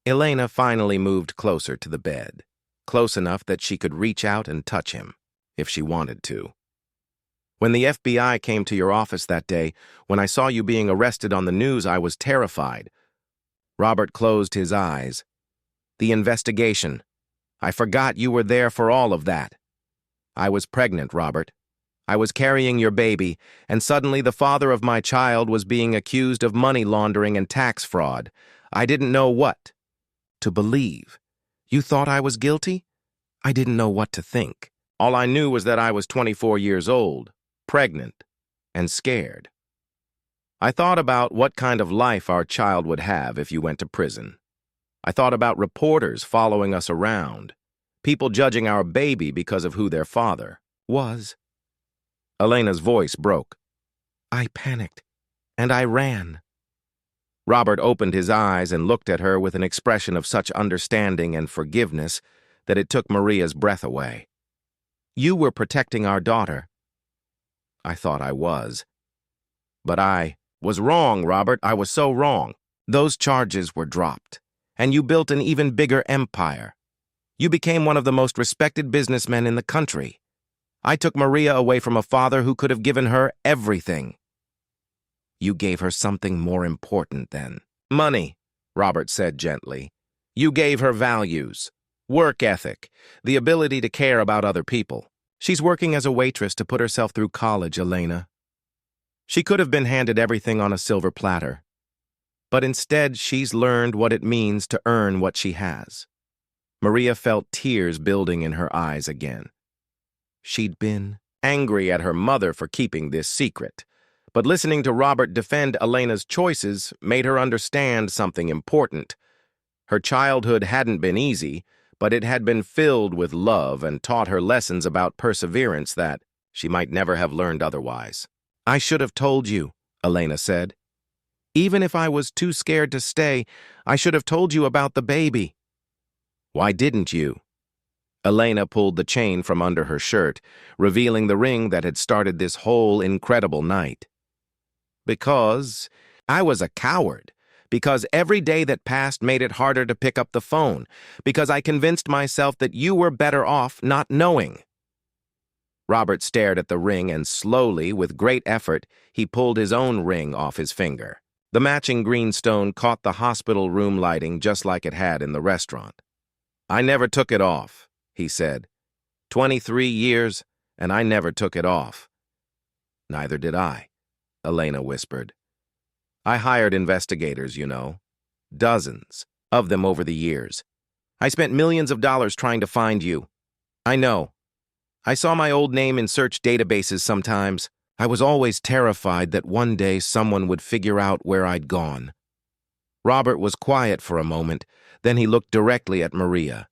Elena finally moved closer to the bed, close enough that she could reach out and touch him, if she wanted to. "When the FBI came to your office that day, when I saw you being arrested on the news, I was terrified." Robert closed his eyes. "The investigation. I forgot you were there for all of that. I was pregnant, Robert. I was carrying your baby, and suddenly the father of my child was being accused of money laundering and tax fraud. I didn't know what to believe. You thought I was guilty? I didn't know what to think. All I knew was that I was 24 years old, pregnant, and scared. I thought about what kind of life our child would have if you went to prison. I thought about reporters following us around, people judging our baby because of who their father was." Elena's voice broke. "I panicked, and I ran." Robert opened his eyes and looked at her with an expression of such understanding and forgiveness that it took Maria's breath away. "You were protecting our daughter." "I thought I was. But I was wrong, Robert. I was so wrong. Those charges were dropped, and you built an even bigger empire. You became one of the most respected businessmen in the country. I took Maria away from a father who could have given her everything. You gave her something more important than money," Robert said gently. You gave her values, work ethic, the ability to care about other people. She's working as a waitress to put herself through college, Elena. She could have been handed everything on a silver platter, but instead she's learned what it means to earn what she has. Maria felt tears building in her eyes again. She'd been angry at her mother for keeping this secret, but listening to Robert defend Elena's choices made her understand something important. Her childhood hadn't been easy, but it had been filled with love and taught her lessons about perseverance that she might never have learned otherwise. I should have told you, Elena said. Even if I was too scared to stay, I should have told you about the baby. Why didn't you? Elena pulled the chain from under her shirt, revealing the ring that had started this whole incredible night. Because I was a coward. Because every day that passed made it harder to pick up the phone. Because I convinced myself that you were better off not knowing. Robert stared at the ring and slowly, with great effort, he pulled his own ring off his finger. The matching green stone caught the hospital room lighting just like it had in the restaurant. I never took it off, he said. 23 years, and I never took it off. Neither did I, Elena whispered. I hired investigators, you know. Dozens of them over the years. I spent millions of dollars trying to find you. I know. I saw my old name in search databases sometimes. I was always terrified that one day someone would figure out where I'd gone. Robert was quiet for a moment, then he looked directly at Maria.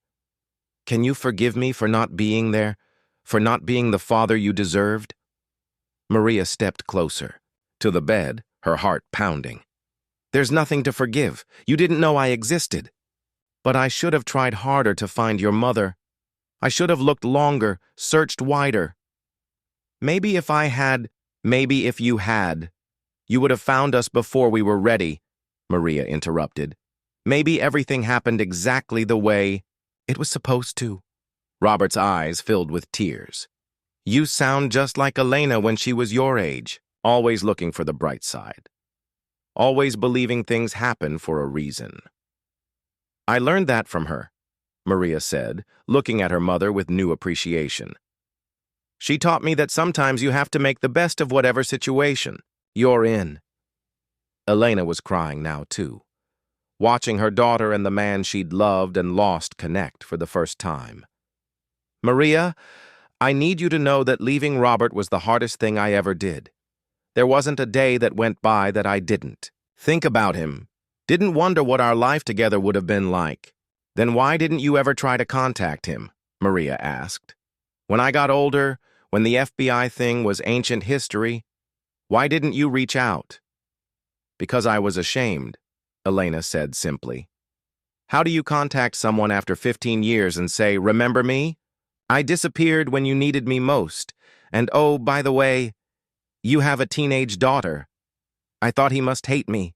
Can you forgive me for not being there? For not being the father you deserved? Maria stepped closer, to the bed, her heart pounding. There's nothing to forgive. You didn't know I existed. But I should have tried harder to find your mother. I should have looked longer, searched wider. Maybe if you had, you would have found us before we were ready, Maria interrupted. Maybe everything happened exactly the way it was supposed to. Robert's eyes filled with tears. You sound just like Elena when she was your age, always looking for the bright side. Always believing things happen for a reason. I learned that from her, Maria said, looking at her mother with new appreciation. She taught me that sometimes you have to make the best of whatever situation you're in. Elena was crying now, too, watching her daughter and the man she'd loved and lost connect for the first time. Maria, I need you to know that leaving Robert was the hardest thing I ever did. There wasn't a day that went by that I didn't think about him, didn't wonder what our life together would have been like. Then why didn't you ever try to contact him? Maria asked. When I got older, when the FBI thing was ancient history, why didn't you reach out? Because I was ashamed, Elena said simply. How do you contact someone after 15 years and say, remember me? I disappeared when you needed me most. And oh, by the way, you have a teenage daughter. I thought he must hate me.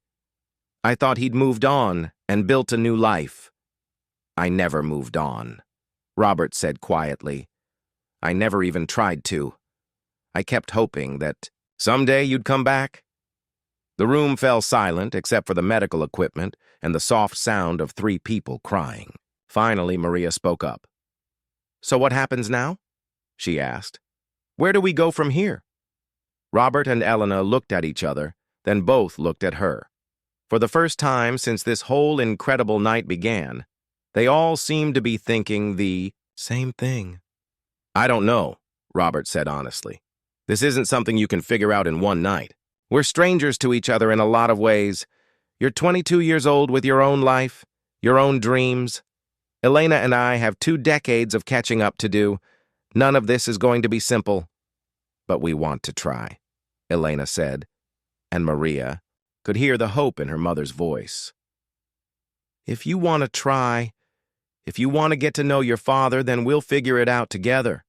I thought he'd moved on and built a new life. I never moved on, Robert said quietly. I never even tried to. I kept hoping that someday you'd come back. The room fell silent except for the medical equipment and the soft sound of 3 people crying. Finally, Maria spoke up. So what happens now? She asked. Where do we go from here? Robert and Elena looked at each other, then both looked at her. For the first time since this whole incredible night began, they all seemed to be thinking the same thing. I don't know, Robert said honestly. This isn't something you can figure out in one night. We're strangers to each other in a lot of ways. You're 22 years old with your own life, your own dreams. Elena and I have 2 decades of catching up to do. None of this is going to be simple. But we want to try, Elena said, and Maria could hear the hope in her mother's voice. If you want to try, if you want to get to know your father, then we'll figure it out together.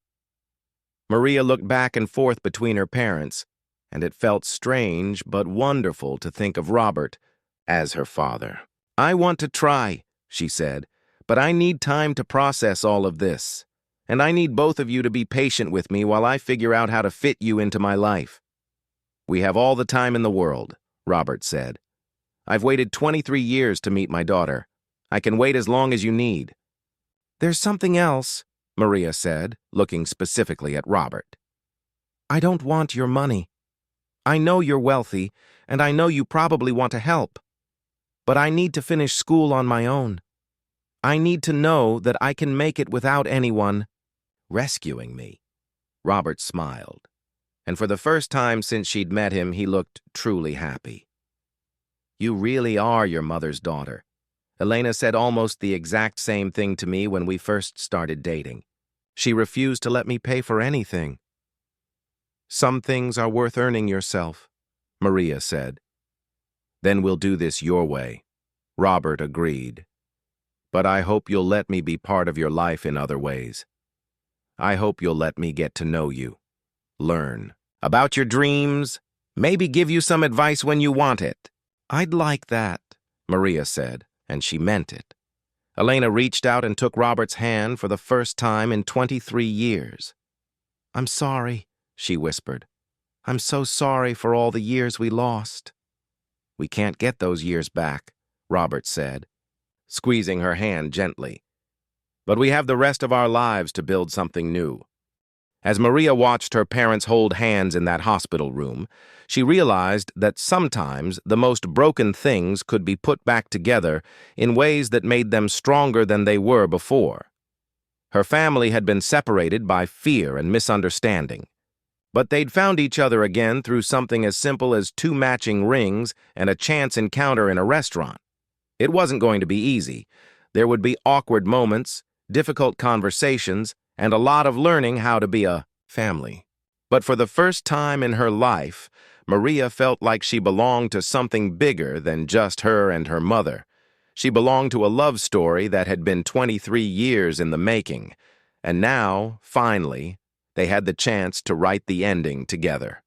Maria looked back and forth between her parents, and it felt strange but wonderful to think of Robert as her father. I want to try, she said, but I need time to process all of this, and I need both of you to be patient with me while I figure out how to fit you into my life. We have all the time in the world, Robert said. I've waited 23 years to meet my daughter. I can wait as long as you need. There's something else, Maria said, looking specifically at Robert. I don't want your money. I know you're wealthy, and I know you probably want to help. But I need to finish school on my own. I need to know that I can make it without anyone rescuing me. Robert smiled, and for the first time since she'd met him, he looked truly happy. You really are your mother's daughter. Elena said almost the exact same thing to me when we first started dating. She refused to let me pay for anything. Some things are worth earning yourself, Maria said. Then we'll do this your way, Robert agreed. But I hope you'll let me be part of your life in other ways. I hope you'll let me get to know you, learn about your dreams, maybe give you some advice when you want it. I'd like that, Maria said, and she meant it. Elena reached out and took Robert's hand for the first time in 23 years. I'm sorry, she whispered. I'm so sorry for all the years we lost. We can't get those years back, Robert said, squeezing her hand gently. But we have the rest of our lives to build something new. As Maria watched her parents hold hands in that hospital room, she realized that sometimes the most broken things could be put back together in ways that made them stronger than they were before. Her family had been separated by fear and misunderstanding, but they'd found each other again through something as simple as 2 matching rings and a chance encounter in a restaurant. It wasn't going to be easy. There would be awkward moments, difficult conversations, and a lot of learning how to be a family. But for the first time in her life, Maria felt like she belonged to something bigger than just her and her mother. She belonged to a love story that had been 23 years in the making, and now, finally, they had the chance to write the ending together.